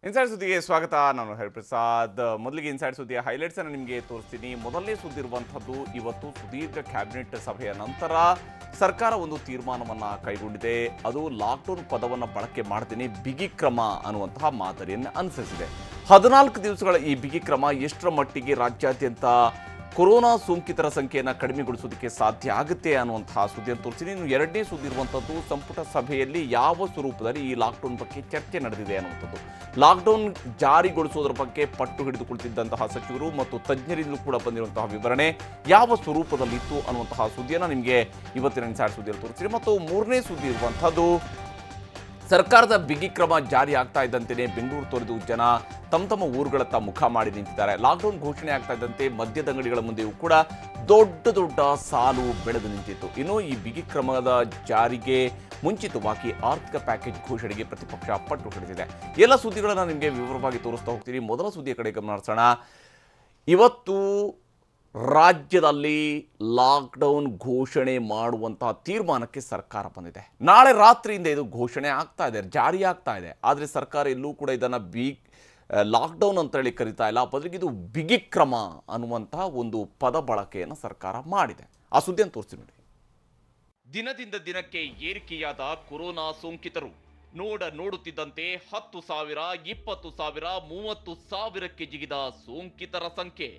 Inside ಸುದ್ದಿಗೆ ಸ್ವಾಗತ. ನಾನು ಹರಿಪ್ರಸಾದ್. ಮೊದಲಿಗೆ ಇನ್ಸೈಡ್ ಸುದ್ದಿಯ ಹೈಲೈಟ್ಸ್ ಅನ್ನು ನಿಮಗೆ ತೋರಿಸ್ತೀನಿ. ಮೊದಲನೇ ಸುದ್ದಿ ಇರುವಂಥದ್ದು, ಇವತ್ತು ಸುದೀರ್ಘ ಕ್ಯಾಬಿನೆಟ್ ಸಭೆಯ ನಂತರ ಸರ್ಕಾರ ಒಂದು ತೀರ್ಮಾನವನ್ನು ಕೈಗೊಂಡಿದೆ. ಅದು ಲಾಕ್ಡೌನ್ ಪದವನ್ನು ಬಳಕೆ ಮಾಡ್ತೀನಿ, ಬಿಗಿ ಕ್ರಮ ಅನ್ನುವಂತಹ ಮಾದರಿಯನ್ನು ಅನುಸರಿಸಿದೆ. 14 ದಿವಸಗಳ ಈ ಬಿಗಿ ಕ್ರಮ ಎಷ್ಟರ ಮಟ್ಟಿಗೆ ರಾಜ್ಯಾದ್ಯಂತ ಕೊರೋನಾ ಸೋಂಕಿತರ ಸಂಖ್ಯೆಯನ್ನು ಕಡಿಮೆಗೊಳಿಸೋದಕ್ಕೆ ಸಾಧ್ಯ ಆಗುತ್ತೆ ಅನ್ನುವಂತಹ ಸುದ್ದಿಯನ್ನು ತೋರಿಸಿದ್ದೀನಿ. ಇನ್ನು ಎರಡನೇ ಸುದ್ದಿ ಇರುವಂಥದ್ದು, ಸಂಪುಟ ಸಭೆಯಲ್ಲಿ ಯಾವ ಸ್ವರೂಪದಲ್ಲಿ ಈ ಲಾಕ್ಡೌನ್ ಬಗ್ಗೆ ಚರ್ಚೆ ನಡೆದಿದೆ ಅನ್ನುವಂಥದ್ದು. ಲಾಕ್ಡೌನ್ ಜಾರಿಗೊಳಿಸೋದ್ರ ಬಗ್ಗೆ ಪಟ್ಟು ಹಿಡಿದುಕೊಳ್ತಿದ್ದಂತಹ ಸಚಿವರು ಮತ್ತು ತಜ್ಞರಿಂದಲೂ ಕೂಡ ಬಂದಿರುವಂತಹ ವಿವರಣೆ ಯಾವ ಸ್ವರೂಪದಲ್ಲಿತ್ತು ಅನ್ನುವಂತಹ ಸುದ್ದಿಯನ್ನು ನಿಮಗೆ ಇವತ್ತಿನ ಇನ್ಸೈಡ್ ಸುದ್ದಿಯಲ್ಲಿ ತೋರಿಸ್ತೀನಿ. ಮತ್ತು ಮೂರನೇ ಸುದ್ದಿ ಇರುವಂಥದ್ದು, ಸರ್ಕಾರದ ಬಿಗಿ ಕ್ರಮ ಜಾರಿ ಆಗ್ತಾ ಇದ್ದಂತೆಯೇ ಬೆಂಗಳೂರು ತೊರೆದು ಜನ ತಮ್ಮ ಊರುಗಳತ್ತ ಮುಖ ಮಾಡಿ ನಿಂತಿದ್ದಾರೆ. ಲಾಕ್ಡೌನ್ ಘೋಷಣೆ ಆಗ್ತಾ ಇದ್ದಂತೆ ಮದ್ಯದ ಅಂಗಡಿಗಳ ಮುಂದೆಯೂ ಕೂಡ ದೊಡ್ಡ ಸಾಲು ಬೆಳೆದು ನಿಂತಿತ್ತು. ಇನ್ನು ಈ ಬಿಗಿ ಕ್ರಮದ ಜಾರಿಗೆ ಮುಂಚಿತವಾಗಿ ಆರ್ಥಿಕ ಪ್ಯಾಕೇಜ್ ಘೋಷಣೆಗೆ ಪ್ರತಿಪಕ್ಷ ಪಟ್ಟು ಹಿಡಿದಿದೆ. ಎಲ್ಲ ಸುದ್ದಿಗಳನ್ನು ನಿಮಗೆ ವಿವರವಾಗಿ ತೋರಿಸ್ತಾ ಹೋಗ್ತೀನಿ. ಮೊದಲ ಸುದ್ದಿಯ ಕಡೆ ಗಮನ ಹರಿಸೋಣ. ಇವತ್ತು ರಾಜ್ಯದಲ್ಲಿ ಲಾಕ್ಡೌನ್ ಘೋಷಣೆ ಮಾಡುವಂತಹ ತೀರ್ಮಾನಕ್ಕೆ ಸರ್ಕಾರ ಬಂದಿದೆ. ನಾಳೆ ರಾತ್ರಿಯಿಂದ ಇದು ಘೋಷಣೆ ಆಗ್ತಾ ಇದೆ, ಜಾರಿ ಆಗ್ತಾ ಇದೆ. ಆದರೆ ಸರ್ಕಾರ ಎಲ್ಲೂ ಕೂಡ ಇದನ್ನು ಲಾಕ್ಡೌನ್ ಅಂತೇಳಿ ಕರಿತಾ ಇಲ್ಲ, ಬದಲಿಗೆ ಇದು ಬಿಗಿ ಕ್ರಮ ಅನ್ನುವಂತಹ ಒಂದು ಪದ ಬಳಕೆಯನ್ನು ಸರ್ಕಾರ ಮಾಡಿದೆ. ಆ ಸುದ್ದಿಯನ್ನು ತೋರಿಸಿ ನೋಡಿ. ದಿನದಿಂದ ದಿನಕ್ಕೆ ಏರಿಕೆಯಾದ ಕೊರೋನಾ ಸೋಂಕಿತರು ನೋಡುತ್ತಿದ್ದಂತೆ 10,000, 20,000, 30,000ಕ್ಕೆ ಜಿಗಿದ ಸೋಂಕಿತರ ಸಂಖ್ಯೆ.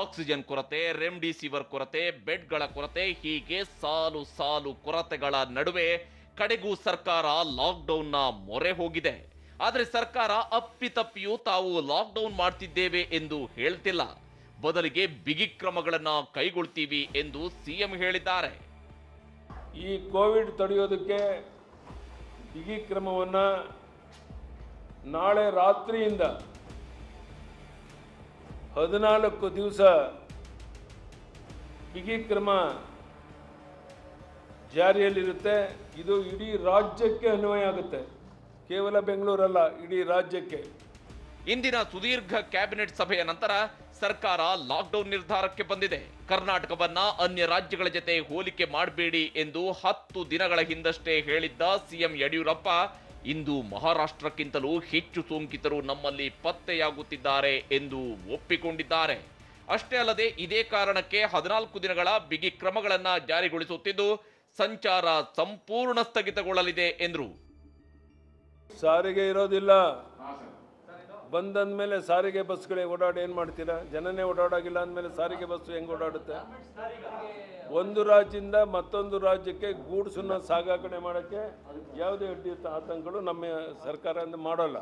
ಆಕ್ಸಿಜನ್ ಕೊರತೆ, ರೆಮ್ಡಿಸಿವಿರ್ ಕೊರತೆ, ಬೆಡ್ಗಳ ಕೊರತೆ, ಹೀಗೆ ಸಾಲು ಕೊರತೆಗಳ ನಡುವೆ ಕಡೆಗೂ ಸರ್ಕಾರ ಲಾಕ್ಡೌನ್ನ ಮೊರೆ ಹೋಗಿದೆ. ಆದರೆ ಸರ್ಕಾರ ಅಪ್ಪಿತಪ್ಪಿಯೂ ತಾವು ಲಾಕ್ಡೌನ್ ಮಾಡ್ತಿದ್ದೇವೆ ಎಂದು ಹೇಳ್ತಿಲ್ಲ, ಬದಲಿಗೆ ಬಿಗಿ ಕ್ರಮಗಳನ್ನ ಕೈಗೊಳ್ತೀವಿ ಎಂದು ಸಿಎಂ ಹೇಳಿದ್ದಾರೆ. ಈ ಕೋವಿಡ್ ತಡೆಯೋದಕ್ಕೆ ಬಿಗಿ ಕ್ರಮವನ್ನು ನಾಳೆ ರಾತ್ರಿಯಿಂದ 14 ದಿವಸ ಬಿಗಿ ಕ್ರಮ ಜಾರಿಯಲ್ಲಿರುತ್ತೆ. ಇದು ಇಡೀ ರಾಜ್ಯಕ್ಕೆ ಅನ್ವಯ ಆಗುತ್ತೆ, ಕೇವಲ ಬೆಂಗಳೂರಲ್ಲ, ಇಡೀ ರಾಜ್ಯಕ್ಕೆ. ಇಂದಿನ ಸುದೀರ್ಘ ಕ್ಯಾಬಿನೆಟ್ ಸಭೆಯ ನಂತರ ಸರ್ಕಾರ ಲಾಕ್ಡೌನ್ ನಿರ್ಧಾರಕ್ಕೆ ಬಂದಿದೆ. ಕರ್ನಾಟಕವನ್ನ ಅನ್ಯ ರಾಜ್ಯಗಳ ಜೊತೆ ಹೋಲಿಕೆ ಮಾಡಬೇಡಿ ಎಂದು 10 ದಿನಗಳ ಹಿಂದಷ್ಟೇ ಹೇಳಿದ್ದ ಸಿಎಂ ಯಡಿಯೂರಪ್ಪ ಇಂದು ಮಹಾರಾಷ್ಟ್ರಕ್ಕಿಂತಲೂ ಹೆಚ್ಚು ಸೋಂಕಿತರು ನಮ್ಮಲ್ಲಿ ಪತ್ತೆಯಾಗುತ್ತಿದ್ದಾರೆ ಎಂದು ಒಪ್ಪಿಕೊಂಡಿದ್ದಾರೆ. ಅಷ್ಟೇ ಅಲ್ಲದೆ ಇದೇ ಕಾರಣಕ್ಕೆ 14 ದಿನಗಳ ಬಿಗಿ ಕ್ರಮಗಳನ್ನು ಜಾರಿಗೊಳಿಸುತ್ತಿದ್ದು ಸಂಚಾರ ಸಂಪೂರ್ಣ ಸ್ಥಗಿತಗೊಳ್ಳಲಿದೆ ಎಂದರು. ಸಾರಿಗೆ ಇರೋದಿಲ್ಲ, ಬಂದಂದ್ಮೇಲೆ ಸಾರಿಗೆ ಬಸ್ಗಳೇ ಓಡಾಡಿ ಏನು ಮಾಡ್ತೀರಾ? ಜನನೇ ಓಡಾಡೋಗಿಲ್ಲ ಅಂದಮೇಲೆ ಸಾರಿಗೆ ಬಸ್ ಹೆಂಗೆ ಓಡಾಡುತ್ತೆ? ಒಂದು ರಾಜ್ಯದಿಂದ ಮತ್ತೊಂದು ರಾಜ್ಯಕ್ಕೆ ಗೂಡ್ಸನ್ನ ಸಾಗಾಣೆ ಮಾಡೋಕ್ಕೆ ಯಾವುದೇ ಅಡ್ಡಿ ಆತಂಕಗಳು ನಮ್ಮ ಸರ್ಕಾರದಿಂದ ಮಾಡೋಲ್ಲ.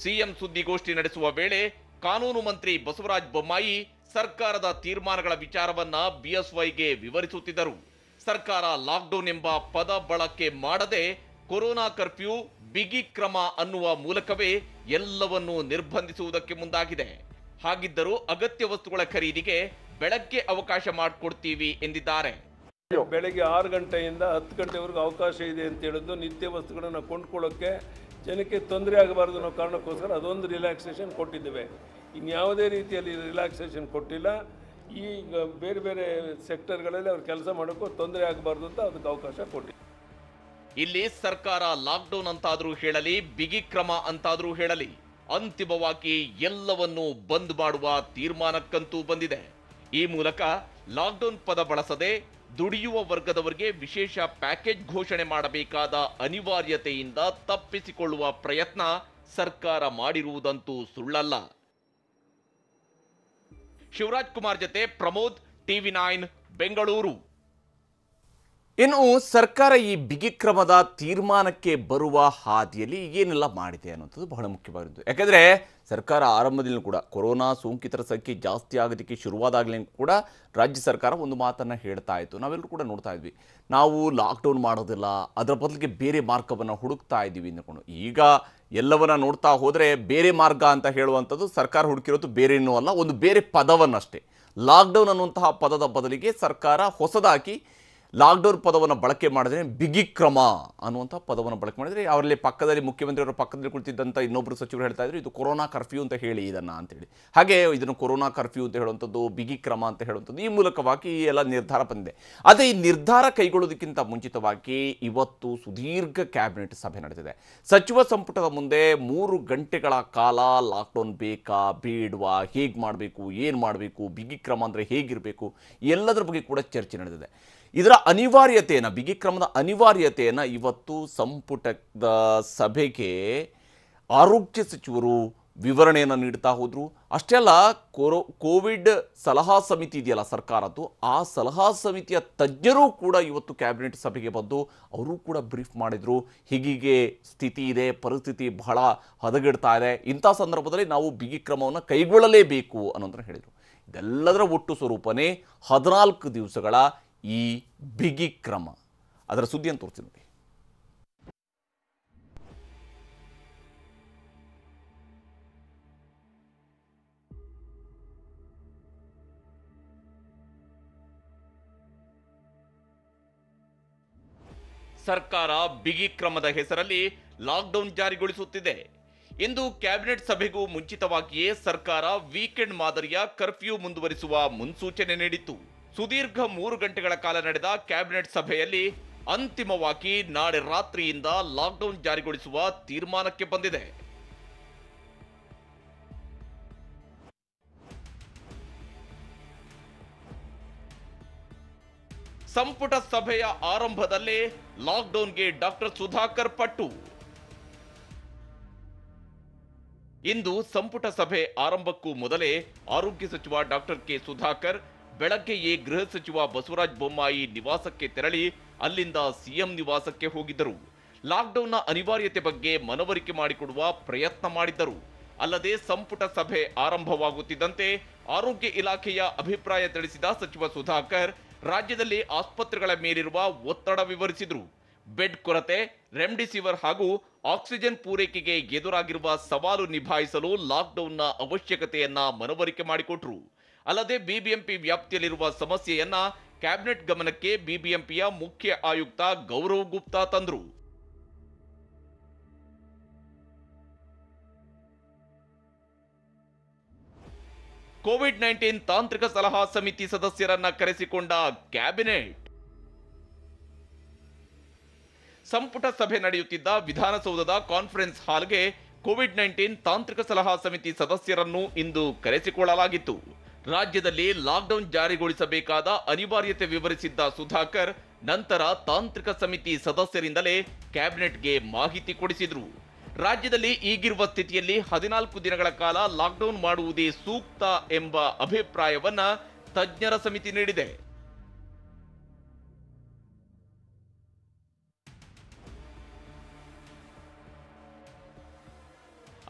ಸಿಎಂ ಸುದ್ದಿಗೋಷ್ಠಿ ನಡೆಸುವ ವೇಳೆ ಕಾನೂನು ಮಂತ್ರಿ ಬಸವರಾಜ ಬೊಮ್ಮಾಯಿ ಸರ್ಕಾರದ ತೀರ್ಮಾನಗಳ ವಿಚಾರವನ್ನ ಬಿಎಸ್ವೈಗೆ ವಿವರಿಸುತ್ತಿದ್ದರು. ಸರ್ಕಾರ ಲಾಕ್ಡೌನ್ ಎಂಬ ಪದ ಬಳಕೆ ಮಾಡದೆ ಕೊರೋನಾ ಕರ್ಫ್ಯೂ, ಬಿಗಿ ಕ್ರಮ ಅನ್ನುವ ಮೂಲಕವೇ ಎಲ್ಲವನ್ನೂ ನಿರ್ಬಂಧಿಸುವುದಕ್ಕೆ ಮುಂದಾಗಿದೆ. ಹಾಗಿದ್ದರೂ ಅಗತ್ಯ ವಸ್ತುಗಳ ಖರೀದಿಗೆ ಬೆಳಗ್ಗೆ ಅವಕಾಶ ಮಾಡಿಕೊಡ್ತೀವಿ ಎಂದಿದ್ದಾರೆ. ಬೆಳಗ್ಗೆ 6 ಗಂಟೆಯಿಂದ 10 ಗಂಟೆವರೆಗೂ ಅವಕಾಶ ಇದೆ ಅಂತ ಹೇಳಿದ್ದು ನಿತ್ಯ ವಸ್ತುಗಳನ್ನು ಕೊಂಡ್ಕೊಳ್ಳೋಕ್ಕೆ ಜನಕ್ಕೆ ತೊಂದರೆ ಆಗಬಾರ್ದು ಅನ್ನೋ ಕಾರಣಕ್ಕೋಸ್ಕರ ಅದೊಂದು ರಿಲ್ಯಾಕ್ಸೇಷನ್ ಕೊಟ್ಟಿದ್ದೇವೆ. ಇನ್ಯಾವುದೇ ರೀತಿಯಲ್ಲಿ ರಿಲ್ಯಾಕ್ಸೇಷನ್ ಕೊಟ್ಟಿಲ್ಲ. ಈಗ ಬೇರೆ ಬೇರೆ ಸೆಕ್ಟರ್ಗಳಲ್ಲಿ ಅವ್ರು ಕೆಲಸ ಮಾಡೋಕ್ಕೂ ತೊಂದರೆ ಆಗಬಾರ್ದು ಅಂತ ಅದಕ್ಕೆ ಅವಕಾಶ ಕೊಟ್ಟಿದೆ. ಇಲ್ಲಿ ಸರ್ಕಾರ ಲಾಕ್ಡೌನ್ ಅಂತಾದ್ರೂ ಹೇಳಲಿ, ಬಿಗಿ ಕ್ರಮ ಅಂತಾದ್ರೂ ಹೇಳಲಿ, ಅಂತಿಮವಾಗಿ ಎಲ್ಲವನ್ನೂ ಬಂದ್ ಮಾಡುವ ತೀರ್ಮಾನಕ್ಕಂತೂ ಬಂದಿದೆ. ಈ ಮೂಲಕ ಲಾಕ್ಡೌನ್ ಪದ ಬಳಸದೆ ದುಡಿಯುವ ವರ್ಗದವರಿಗೆ ವಿಶೇಷ ಪ್ಯಾಕೇಜ್ ಘೋಷಣೆ ಮಾಡಬೇಕಾದ ಅನಿವಾರ್ಯತೆಯಿಂದ ತಪ್ಪಿಸಿಕೊಳ್ಳುವ ಪ್ರಯತ್ನ ಸರ್ಕಾರ ಮಾಡಿರುವುದಂತೂ ಸುಳ್ಳಲ್ಲ. ಶಿವರಾಜ್ ಕುಮಾರ್ ಜೊತೆ ಪ್ರಮೋದ್, TV9 ಬೆಂಗಳೂರು. ಇನ್ನು ಸರ್ಕಾರ ಈ ಬಿಗಿ ಕ್ರಮದ ತೀರ್ಮಾನಕ್ಕೆ ಬರುವ ಹಾದಿಯಲ್ಲಿ ಏನೆಲ್ಲ ಮಾಡಿದೆ ಅನ್ನೋಂಥದ್ದು ಬಹಳ ಮುಖ್ಯವಾಗಿದ್ದು. ಯಾಕೆಂದರೆ ಸರ್ಕಾರ ಆರಂಭದಲ್ಲಿ ಕೂಡ ಕೊರೋನಾ ಸೋಂಕಿತರ ಸಂಖ್ಯೆ ಜಾಸ್ತಿ ಆಗೋದಕ್ಕೆ ಶುರುವಾದಾಗಲೇ ಕೂಡ ರಾಜ್ಯ ಸರ್ಕಾರ ಒಂದು ಮಾತನ್ನು ಹೇಳ್ತಾ ಇತ್ತು. ನಾವೆಲ್ಲರೂ ಕೂಡ ನೋಡ್ತಾ ಇದ್ವಿ, ನಾವು ಲಾಕ್ಡೌನ್ ಮಾಡೋದಿಲ್ಲ, ಅದರ ಬದಲಿಗೆ ಬೇರೆ ಮಾರ್ಗವನ್ನು ಹುಡುಕ್ತಾ ಇದ್ದೀವಿ ಅಂದ್ಕೊಂಡು. ಈಗ ಎಲ್ಲವನ್ನ ನೋಡ್ತಾ ಹೋದರೆ ಬೇರೆ ಮಾರ್ಗ ಅಂತ ಹೇಳುವಂಥದ್ದು ಸರ್ಕಾರ ಹುಡುಕಿರೋದು ಬೇರೇನೂ ಅಲ್ಲ, ಒಂದು ಬೇರೆ ಪದವನ್ನಷ್ಟೇ. ಲಾಕ್ಡೌನ್ ಅನ್ನುವಂತಹ ಪದದ ಬದಲಿಗೆ ಸರ್ಕಾರ ಹೊಸದಾಗಿ ಲಾಕ್ಡೌನ್ ಪದವನ್ನು ಬಳಕೆ ಮಾಡಿದ್ರೆ ಬಿಗಿ ಕ್ರಮ ಅನ್ನುವಂಥ ಪದವನ್ನು ಬಳಕೆ ಮಾಡಿದರೆ ಅವರಲ್ಲಿ ಪಕ್ಕದಲ್ಲಿ ಮುಖ್ಯಮಂತ್ರಿಯವರ ಪಕ್ಕದಲ್ಲಿ ಕುಳಿತಿದ್ದಂಥ ಇನ್ನೊಬ್ಬರು ಸಚಿವರು ಹೇಳ್ತಾ ಇದ್ರು ಇದು ಕೊರೋನಾ ಕರ್ಫ್ಯೂ ಅಂತ ಹೇಳಿ ಇದನ್ನು ಅಂತೇಳಿ. ಹಾಗೆ ಇದನ್ನು ಕೊರೋನಾ ಕರ್ಫ್ಯೂ ಅಂತ ಹೇಳುವಂಥದ್ದು, ಬಿಗಿ ಕ್ರಮ ಅಂತ ಹೇಳುವಂಥದ್ದು, ಈ ಮೂಲಕವಾಗಿ ಈ ಎಲ್ಲ ನಿರ್ಧಾರ ಬಂದಿದೆ. ಅದೇ ಈ ನಿರ್ಧಾರ ಕೈಗೊಳ್ಳೋದಕ್ಕಿಂತ ಮುಂಚಿತವಾಗಿ ಇವತ್ತು ಸುದೀರ್ಘ ಕ್ಯಾಬಿನೆಟ್ ಸಭೆ ನಡೆದಿದೆ. ಸಚಿವ ಸಂಪುಟದ ಮುಂದೆ 3 ಗಂಟೆಗಳ ಕಾಲ ಲಾಕ್ಡೌನ್ ಬೇಕಾ ಬೇಡವಾ, ಹೇಗೆ ಮಾಡಬೇಕು, ಏನು ಮಾಡಬೇಕು, ಬಿಗಿ ಕ್ರಮ ಅಂದರೆ ಹೇಗಿರಬೇಕು, ಎಲ್ಲದರ ಬಗ್ಗೆ ಕೂಡ ಚರ್ಚೆ ನಡೆದಿದೆ. ಇದರ ಅನಿವಾರ್ಯತೆಯನ್ನು, ಬಿಗಿ ಕ್ರಮದ ಅನಿವಾರ್ಯತೆಯನ್ನು ಇವತ್ತು ಸಂಪುಟದ ಸಭೆಗೆ ಆರೋಗ್ಯ ಸಚಿವರು ವಿವರಣೆಯನ್ನು ನೀಡ್ತಾ ಹೋದರು. ಅಷ್ಟೇ ಅಲ್ಲ, ಕೋವಿಡ್ ಸಲಹಾ ಸಮಿತಿ ಇದೆಯಲ್ಲ ಸರ್ಕಾರದ್ದು, ಆ ಸಲಹಾ ಸಮಿತಿಯ ತಜ್ಞರು ಕೂಡ ಇವತ್ತು ಕ್ಯಾಬಿನೆಟ್ ಸಭೆಗೆ ಬಂದು ಅವರು ಕೂಡ ಬ್ರೀಫ್ ಮಾಡಿದರು. ಹೀಗೆ ಸ್ಥಿತಿ ಇದೆ, ಪರಿಸ್ಥಿತಿ ಬಹಳ ಹದಗೆಡ್ತಾ ಇದೆ, ಇಂಥ ಸಂದರ್ಭದಲ್ಲಿ ನಾವು ಬಿಗಿ ಕ್ರಮವನ್ನು ಕೈಗೊಳ್ಳಲೇಬೇಕು ಅನ್ನೋದನ್ನು ಹೇಳಿದರು. ಇದೆಲ್ಲದರ ಒಟ್ಟು ಸ್ವರೂಪನೇ 14 ದಿವಸಗಳ ಈ ಬಿಗಿ ಕ್ರಮ. ಅದರ ಸುದ್ದಿಯನ್ನು ತೋರಿಸ್ತೀನಿ ನೋಡಿ. ಸರ್ಕಾರ ಬಿಗಿ ಕ್ರಮದ ಹೆಸರಲ್ಲಿ ಲಾಕ್ಡೌನ್ ಜಾರಿಗೊಳಿಸುತ್ತಿದೆ. ಇಂದು ಕ್ಯಾಬಿನೆಟ್ ಸಭೆಗೂ ಮುಂಚಿತವಾಗಿಯೇ ಸರ್ಕಾರ ವೀಕೆಂಡ್ ಮಾದರಿಯ ಕರ್ಫ್ಯೂ ಮುಂದುವರಿಸುವ ಮುನ್ಸೂಚನೆ ನೀಡಿತ್ತು. ಸುದೀರ್ಘ 3 ಗಂಟೆಗಳ ಕಾಲ ನಡೆದ ಕ್ಯಾಬಿನೆಟ್ ಸಭೆಯಲ್ಲಿ ಅಂತಿಮವಾಗಿ ನಾಳೆ ರಾತ್ರಿಯಿಂದ ಲಾಕ್ಡೌನ್ ಜಾರಿಗೊಳಿಸುವ ತೀರ್ಮಾನಕ್ಕೆ ಬಂದಿದೆ. ಸಂಪುಟ ಸಭೆಯ ಆರಂಭದಲ್ಲೇ ಲಾಕ್ಡೌನ್ಗೆ ಡಾಕ್ಟರ್ ಸುಧಾಕರ್ ಪಟ್ಟು. ಇಂದು ಸಂಪುಟ ಸಭೆ ಆರಂಭಕ್ಕೂ ಮೊದಲೇ ಆರೋಗ್ಯ ಸಚಿವ ಡಾಕ್ಟರ್ ಕೆ ಸುಧಾಕರ್ ಬೆಳಗ್ಗೆಯೇ ಗೃಹ ಸಚಿವ ಬಸವರಾಜ ಬೊಮ್ಮಾಯಿ ನಿವಾಸಕ್ಕೆ ತೆರಳಿ ಅಲ್ಲಿಂದ ಸಿಎಂ ನಿವಾಸಕ್ಕೆ ಹೋಗಿದ್ದರು. ಲಾಕ್ಡೌನ್ನ ಅನಿವಾರ್ಯತೆ ಬಗ್ಗೆ ಮನವರಿಕೆ ಮಾಡಿಕೊಡುವ ಪ್ರಯತ್ನ ಮಾಡಿದ್ದರು. ಅಲ್ಲದೆ ಸಂಪುಟ ಸಭೆ ಆರಂಭವಾಗುತ್ತಿದ್ದಂತೆ ಆರೋಗ್ಯ ಇಲಾಖೆಯ ಅಭಿಪ್ರಾಯ ತಿಳಿಸಿದ ಸಚಿವ ಸುಧಾಕರ್ ರಾಜ್ಯದಲ್ಲಿ ಆಸ್ಪತ್ರೆಗಳ ಮೇಲಿರುವ ಒತ್ತಡ ವಿವರಿಸಿದರು. ಬೆಡ್ ಕೊರತೆ, ರೆಮ್ಡಿಸಿವಿರ್ ಹಾಗೂ ಆಕ್ಸಿಜನ್ ಪೂರೈಕೆಗೆ ಎದುರಾಗಿರುವ ಸವಾಲು ನಿಭಾಯಿಸಲು ಲಾಕ್ಡೌನ್ನ ಅವಶ್ಯಕತೆಯನ್ನ ಮನವರಿಕೆ ಮಾಡಿಕೊಟ್ರು. ಅಲ್ಲದೆ ಬಿಬಿಎಂಪಿ ವ್ಯಾಪ್ತಿಯಲ್ಲಿರುವ ಸಮಸ್ಯೆಯನ್ನ ಕ್ಯಾಬಿನೆಟ್ ಗಮನಕ್ಕೆ ಬಿಬಿಎಂಪಿಯ ಮುಖ್ಯ ಆಯುಕ್ತ ಗೌರವ್ ಗುಪ್ತಾ ತಂದ್ರು. ಕೋವಿಡ್-19 ತಾಂತ್ರಿಕ ಸಲಹಾ ಸಮಿತಿ ಸದಸ್ಯರನ್ನ ಕರೆಸಿಕೊಂಡ ಕ್ಯಾಬಿನೆಟ್. ಸಂಪುಟ ಸಭೆ ನಡೆಯುತ್ತಿದ್ದ ವಿಧಾನಸೌಧದ ಕಾನ್ಫರೆನ್ಸ್ ಹಾಲ್ಗೆ ಕೋವಿಡ್-19 ತಾಂತ್ರಿಕ ಸಲಹಾ ಸಮಿತಿ ಸದಸ್ಯರನ್ನು ಇಂದು ಕರೆಸಿಕೊಳ್ಳಲಾಗಿತ್ತು. ರಾಜ್ಯದಲ್ಲಿ ಲಾಕ್ಡೌನ್ ಜಾರಿಗೊಳಿಸಬೇಕಾದ ಅನಿವಾರ್ಯತೆ ವಿವರಿಸಿದ್ದ ಸುಧಾಕರ್ ನಂತರ ತಾಂತ್ರಿಕ ಸಮಿತಿ ಸದಸ್ಯರಿಂದಲೇ ಕ್ಯಾಬಿನೆಟ್ಗೆ ಮಾಹಿತಿ ಕೊಡಿಸಿದ್ರು. ರಾಜ್ಯದಲ್ಲಿ ಈಗಿರುವ ಸ್ಥಿತಿಯಲ್ಲಿ 14 ದಿನಗಳ ಕಾಲ ಲಾಕ್ಡೌನ್ ಮಾಡುವುದೇ ಸೂಕ್ತ ಎಂಬ ಅಭಿಪ್ರಾಯವನ್ನ ತಜ್ಞರ ಸಮಿತಿ ನೀಡಿದೆ.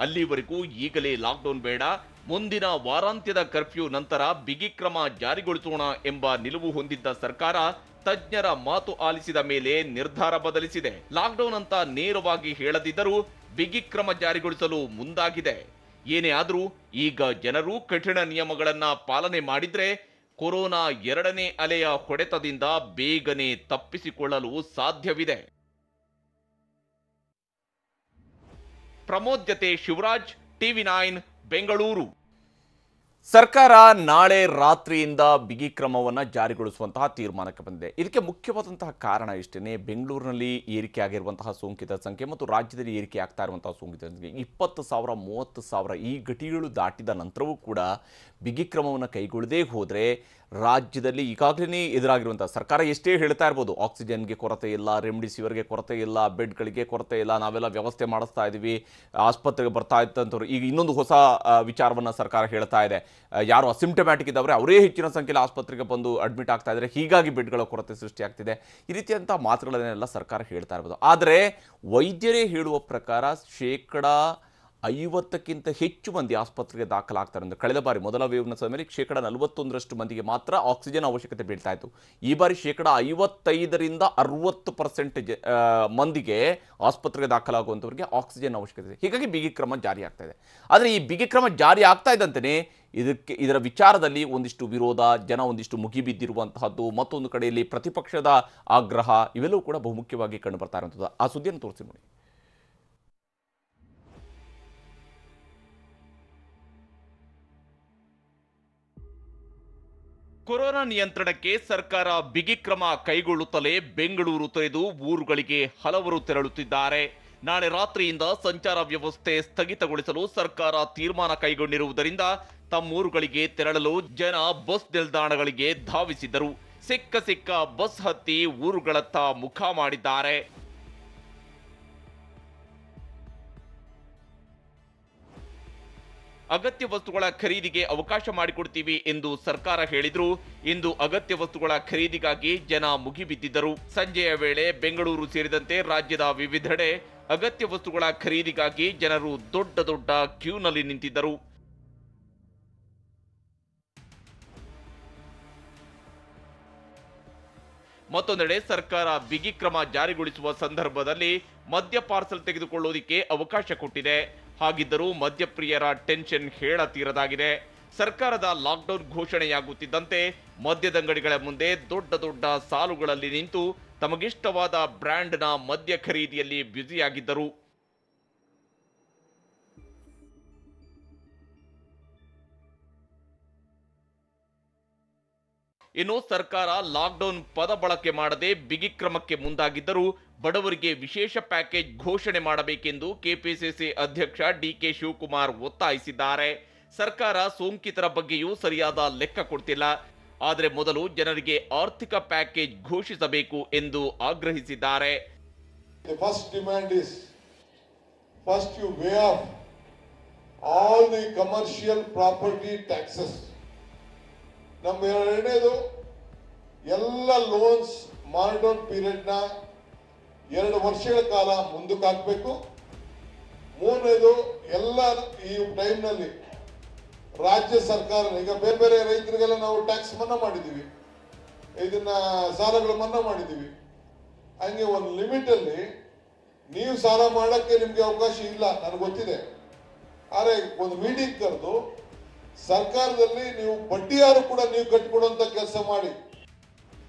ಅಲ್ಲಿವರೆಗೂ ಈಗಲೇ ಲಾಕ್ಡೌನ್ ಬೇಡ, ಮುಂದಿನ ವಾರಾಂತ್ಯದ ಕರ್ಫ್ಯೂ ನಂತರ ಬಿಗಿ ಕ್ರಮ ಜಾರಿಗೊಳಿಸೋಣ ಎಂಬ ನಿಲುವು ಹೊಂದಿದ್ದ ಸರ್ಕಾರ ತಜ್ಞರ ಮಾತು ಆಲಿಸಿದ ಮೇಲೆ ನಿರ್ಧಾರ ಬದಲಿಸಿದೆ. ಲಾಕ್ಡೌನ್ ಅಂತ ನೇರವಾಗಿ ಹೇಳದಿದ್ದರೂ ಬಿಗಿ ಕ್ರಮ ಜಾರಿಗೊಳಿಸಲು ಮುಂದಾಗಿದೆ. ಏನೇ ಆದರೂ ಈಗ ಜನರು ಕಠಿಣ ನಿಯಮಗಳನ್ನ ಪಾಲನೆ ಮಾಡಿದ್ರೆ ಕೊರೋನಾ 2ನೇ ಅಲೆಯ ಹೊಡೆತದಿಂದ ಬೇಗನೆ ತಪ್ಪಿಸಿಕೊಳ್ಳಲು ಸಾಧ್ಯವಿದೆ. ಪ್ರಮೋದ್ ಜತೆ ಶಿವರಾಜ್, ಟಿವಿ9 ಬೆಂಗಳೂರು. ಸರ್ಕಾರ ನಾಳೆ ರಾತ್ರಿಯಿಂದ ಬಿಗಿ ಕ್ರಮವನ್ನು ಜಾರಿಗೊಳಿಸುವಂತಹ ತೀರ್ಮಾನಕ್ಕೆ ಬಂದಿದೆ. ಇದಕ್ಕೆ ಮುಖ್ಯವಾದಂತಹ ಕಾರಣ ಇಷ್ಟೇ, ಬೆಂಗಳೂರಿನಲ್ಲಿ ಏರಿಕೆ ಆಗಿರುವಂತಹ ಸೋಂಕಿತರ ಸಂಖ್ಯೆ ಮತ್ತು ರಾಜ್ಯದಲ್ಲಿ ಏರಿಕೆ ಆಗ್ತಾ ಇರುವಂತಹ ಸೋಂಕಿತರ ಸಂಖ್ಯೆ 20,000 30,000 ಈ ಗಡಿಗಳು ದಾಟಿದ ನಂತರವೂ ಕೂಡ ಬಿಗಿ ಕ್ರಮವನ್ನು ಕೈಗೊಳ್ಳದೇ ಹೋದರೆ ರಾಜ್ಯದಲ್ಲಿ ಈಗಾಗಲೇ ಎದುರಾಗಿರುವಂಥ, ಸರ್ಕಾರ ಎಷ್ಟೇ ಹೇಳ್ತಾ ಇರ್ಬೋದು ಆಕ್ಸಿಜನ್ಗೆ ಕೊರತೆ ಇಲ್ಲ, ರೆಮ್ಡಿಸಿವಿರ್ಗೆ ಕೊರತೆ ಇಲ್ಲ, ಬೆಡ್ಗಳಿಗೆ ಕೊರತೆ ಇಲ್ಲ, ನಾವೆಲ್ಲ ವ್ಯವಸ್ಥೆ ಮಾಡಿಸ್ತಾ ಇದ್ದೀವಿ, ಆಸ್ಪತ್ರೆಗೆ ಬರ್ತಾ ಇತ್ತಂಥವ್ರು ಈಗ ಇನ್ನೊಂದು ಹೊಸ ವಿಚಾರವನ್ನು ಸರ್ಕಾರ ಹೇಳ್ತಾ ಇದೆ. ಯಾರು ಅಸಿಂಪ್ಟಮ್ಯಾಟಿಕ್ ಇದ್ದವರೆ ಅವರೇ ಹೆಚ್ಚಿನ ಸಂಖ್ಯೆಯಲ್ಲಿ ಆಸ್ಪತ್ರೆಗೆ ಬಂದು ಅಡ್ಮಿಟ್ ಆಗ್ತಾ ಇದ್ದಾರೆ, ಹೀಗಾಗಿ ಬೆಡ್ಗಳ ಕೊರತೆ ಸೃಷ್ಟಿಯಾಗ್ತಿದೆ. ಈ ರೀತಿಯಂಥ ಮಾತುಗಳನ್ನೆಲ್ಲ ಸರ್ಕಾರ ಹೇಳ್ತಾ ಇರ್ಬೋದು. ಆದರೆ ವೈದ್ಯರೇ ಹೇಳುವ ಪ್ರಕಾರ 50ಕ್ಕಿಂತ ಹೆಚ್ಚು ಮಂದಿ ಆಸ್ಪತ್ರೆಗೆ ದಾಖಲಾಗ್ತಾರೆ ಅಂದರೆ ಕಳೆದ ಬಾರಿ ಮೊದಲ ವೇವ್ನ ಸಮಯದಲ್ಲಿ 41% ಮಂದಿಗೆ ಮಾತ್ರ ಆಕ್ಸಿಜನ್ ಅವಶ್ಯಕತೆ ಬೀಳ್ತಾ ಇತ್ತು. ಈ ಬಾರಿ 55ರಿಂದ 60% ಮಂದಿಗೆ ಆಸ್ಪತ್ರೆಗೆ ದಾಖಲಾಗುವಂಥವ್ರಿಗೆ ಆಕ್ಸಿಜನ್ ಅವಶ್ಯಕತೆ ಇದೆ. ಹೀಗಾಗಿ ಬಿಗಿ ಕ್ರಮ ಜಾರಿ ಆಗ್ತಾ ಇದೆ. ಆದರೆ ಈ ಬಿಗಿ ಕ್ರಮ ಜಾರಿ ಆಗ್ತಾ ಇದ್ದಂತೆಯೇ ಇದರ ವಿಚಾರದಲ್ಲಿ ಒಂದಿಷ್ಟು ವಿರೋಧ, ಜನ ಒಂದಿಷ್ಟು ಮುಗಿಬಿದ್ದಿರುವಂತಹದ್ದು, ಮತ್ತೊಂದು ಕಡೆಯಲ್ಲಿ ಪ್ರತಿಪಕ್ಷದ ಆಗ್ರಹ ಇವೆಲ್ಲವೂ ಕೂಡ ಬಹುಮುಖ್ಯವಾಗಿ ಕಂಡು ಬರ್ತಾ ಇರುವಂಥದ್ದು. ಆ ಸುದ್ದಿಯನ್ನು ತೋರಿಸಿ ನೋಡಿ. ಕೊರೋನಾ ನಿಯಂತ್ರಣಕ್ಕೆ ಸರ್ಕಾರ ಬಿಗಿ ಕ್ರಮ ಕೈಗೊಳ್ಳುತ್ತಲೇ ಬೆಂಗಳೂರು ತೊರೆದು ಊರುಗಳಿಗೆ ಹಲವರು ತೆರಳುತ್ತಿದ್ದಾರೆ. ನಾಳೆ ರಾತ್ರಿಯಿಂದ ಸಂಚಾರ ವ್ಯವಸ್ಥೆ ಸ್ಥಗಿತಗೊಳಿಸಲು ಸರ್ಕಾರ ತೀರ್ಮಾನ ಕೈಗೊಂಡಿರುವುದರಿಂದ ತಮ್ಮೂರುಗಳಿಗೆ ತೆರಳಲು ಜನ ಬಸ್ ನಿಲ್ದಾಣಗಳಿಗೆ ಧಾವಿಸಿದರು. ಸಿಕ್ಕ ಬಸ್ ಹತ್ತಿ ಊರುಗಳತ್ತ ಮುಖ ಮಾಡಿದ್ದಾರೆ. ಅಗತ್ಯ ವಸ್ತುಗಳ ಖರೀದಿಗೆ ಅವಕಾಶ ಮಾಡಿಕೊಡ್ತೀವಿ ಎಂದು ಸರ್ಕಾರ ಹೇಳಿದ್ರು. ಇಂದು ಅಗತ್ಯ ವಸ್ತುಗಳ ಖರೀದಿಗಾಗಿ ಜನ ಮುಗಿಬಿದ್ದಿದ್ದರು. ಸಂಜೆಯ ವೇಳೆ ಬೆಂಗಳೂರು ಸೇರಿದಂತೆ ರಾಜ್ಯದ ವಿವಿಧೆಡೆ ಅಗತ್ಯ ವಸ್ತುಗಳ ಖರೀದಿಗಾಗಿ ಜನರು ದೊಡ್ಡ ಕ್ಯೂನಲ್ಲಿ ನಿಂತಿದ್ದರು. ಮತ್ತೊಂದೆಡೆ ಸರ್ಕಾರ ಬಿಗಿ ಕ್ರಮ ಜಾರಿಗೊಳಿಸುವ ಸಂದರ್ಭದಲ್ಲಿ ಮದ್ಯ ಪಾರ್ಸಲ್ ತೆಗೆದುಕೊಳ್ಳುವುದಕ್ಕೆ ಅವಕಾಶ ಕೊಟ್ಟಿದೆ. ಹಾಗಿದ್ದರೂ ಮದ್ಯಪ್ರಿಯರ ಟೆನ್ಷನ್ ಹೇಳತೀರದಾಗಿದೆ. ಸರ್ಕಾರದ ಲಾಕ್ಡೌನ್ ಘೋಷಣೆಯಾಗುತ್ತಿದ್ದಂತೆ ಮದ್ಯದಂಗಡಿಗಳ ಮುಂದೆ ದೊಡ್ಡ ಸಾಲುಗಳಲ್ಲಿ ನಿಂತು ತಮಗಿಷ್ಟವಾದ ಬ್ರ್ಯಾಂಡ್ನ ಮದ್ಯ ಖರೀದಿಯಲ್ಲಿ ಬ್ಯುಸಿಯಾಗಿದ್ದರು. ಇನ್ನು ಸರ್ಕಾರ ಲಾಕ್ಡೌನ್ ಪದ ಬಳಕೆ ಮಾಡದೆ ಬಿಗಿ ಕ್ರಮಕ್ಕೆ ಮುಂದಾಗಿದ್ದರೂ ಬಡವರಿಗೆ ವಿಶೇಷ ಪ್ಯಾಕೇಜ್ ಘೋಷಣೆ ಮಾಡಬೇಕೆಂದು ಕೆಪಿಸಿಸಿ ಅಧ್ಯಕ್ಷ ಡಿಕೆ ಶಿವಕುಮಾರ್ ಒತ್ತಾಯಿಸಿದ್ದಾರೆ. ಸರ್ಕಾರ ಸೋಂಕಿತರ ಬಗ್ಗೆಯೂ ಸರಿಯಾದ ಲೆಕ್ಕ ಕೊಡ್ತಿಲ್ಲ. ಆದರೆ ಮೊದಲು ಜನರಿಗೆ ಆರ್ಥಿಕ ಪ್ಯಾಕೇಜ್ ಘೋಷಿಸಬೇಕು ಎಂದು ಆಗ್ರಹಿಸಿದ್ದಾರೆ. The first demand is, first you weigh off all the commercial property taxes. ನಮ್ಮ ಎರಡನೇದು ಎಲ್ಲ ಲೋನ್ಸ್ ಮಾರ್ಡೌನ್ ಪೀರಿಯಡ್ನ 2 ವರ್ಷಗಳ ಕಾಲ ಮುಂದಕ್ಕೆ ಹಾಕಬೇಕು. ಮೂರನೇದು ಎಲ್ಲ ಈ ಟೈಮ್ನಲ್ಲಿ ರಾಜ್ಯ ಸರ್ಕಾರ, ಈಗ ಬೇರೆ ರೈತರಿಗೆಲ್ಲ ನಾವು ಟ್ಯಾಕ್ಸ್ ಮನ್ನಾ ಮಾಡಿದ್ದೀವಿ, ಇದನ್ನ ಸಾಲಗಳು ಮನ್ನಾ ಮಾಡಿದ್ದೀವಿ. ಹಂಗೆ ಒಂದು ಲಿಮಿಟಲ್ಲಿ ನೀವು ಸಾಲ ಮಾಡೋಕ್ಕೆ ನಿಮಗೆ ಅವಕಾಶ ಇಲ್ಲ, ನನಗೆ ಗೊತ್ತಿದೆ. ಆದರೆ ಒಂದು ಮೀಟಿಂಗ್ ಕರೆದು ಸರ್ಕಾರದಲ್ಲಿ ನೀವು ಬಡ್ಡಿಯಾರು ಕೂಡ ನೀವು ಕಟ್ಟಿಕೊಡುವಂತ ಕೆಲಸ ಮಾಡಿ.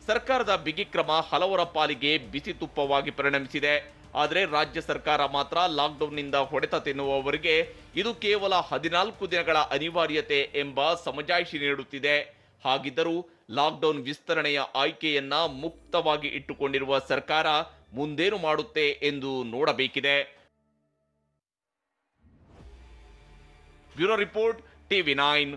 ಸರ್ಕಾರದ ಬಿಗಿ ಕ್ರಮ ಹಲವರ ಪಾಲಿಗೆ ಬಿಸಿ ತುಪ್ಪವಾಗಿ ಪರಿಣಮಿಸಿದೆ. ಆದರೆ ರಾಜ್ಯ ಸರ್ಕಾರ ಮಾತ್ರ ಲಾಕ್ಡೌನ್ನಿಂದ ಹೊಡೆತ ತಿನ್ನುವವರಿಗೆ ಇದು ಕೇವಲ 14 ದಿನಗಳ ಅನಿವಾರ್ಯತೆ ಎಂಬ ಸಮಜಾಯಿಷಿ ನೀಡುತ್ತಿದೆ. ಹಾಗಿದ್ದರೂ ಲಾಕ್ಡೌನ್ ವಿಸ್ತರಣೆಯ ಆಯ್ಕೆಯನ್ನ ಮುಕ್ತವಾಗಿ ಇಟ್ಟುಕೊಂಡಿರುವ ಸರ್ಕಾರ ಮುಂದೇನು ಮಾಡುತ್ತೆ ಎಂದು ನೋಡಬೇಕಿದೆ. Bureau report, TV9.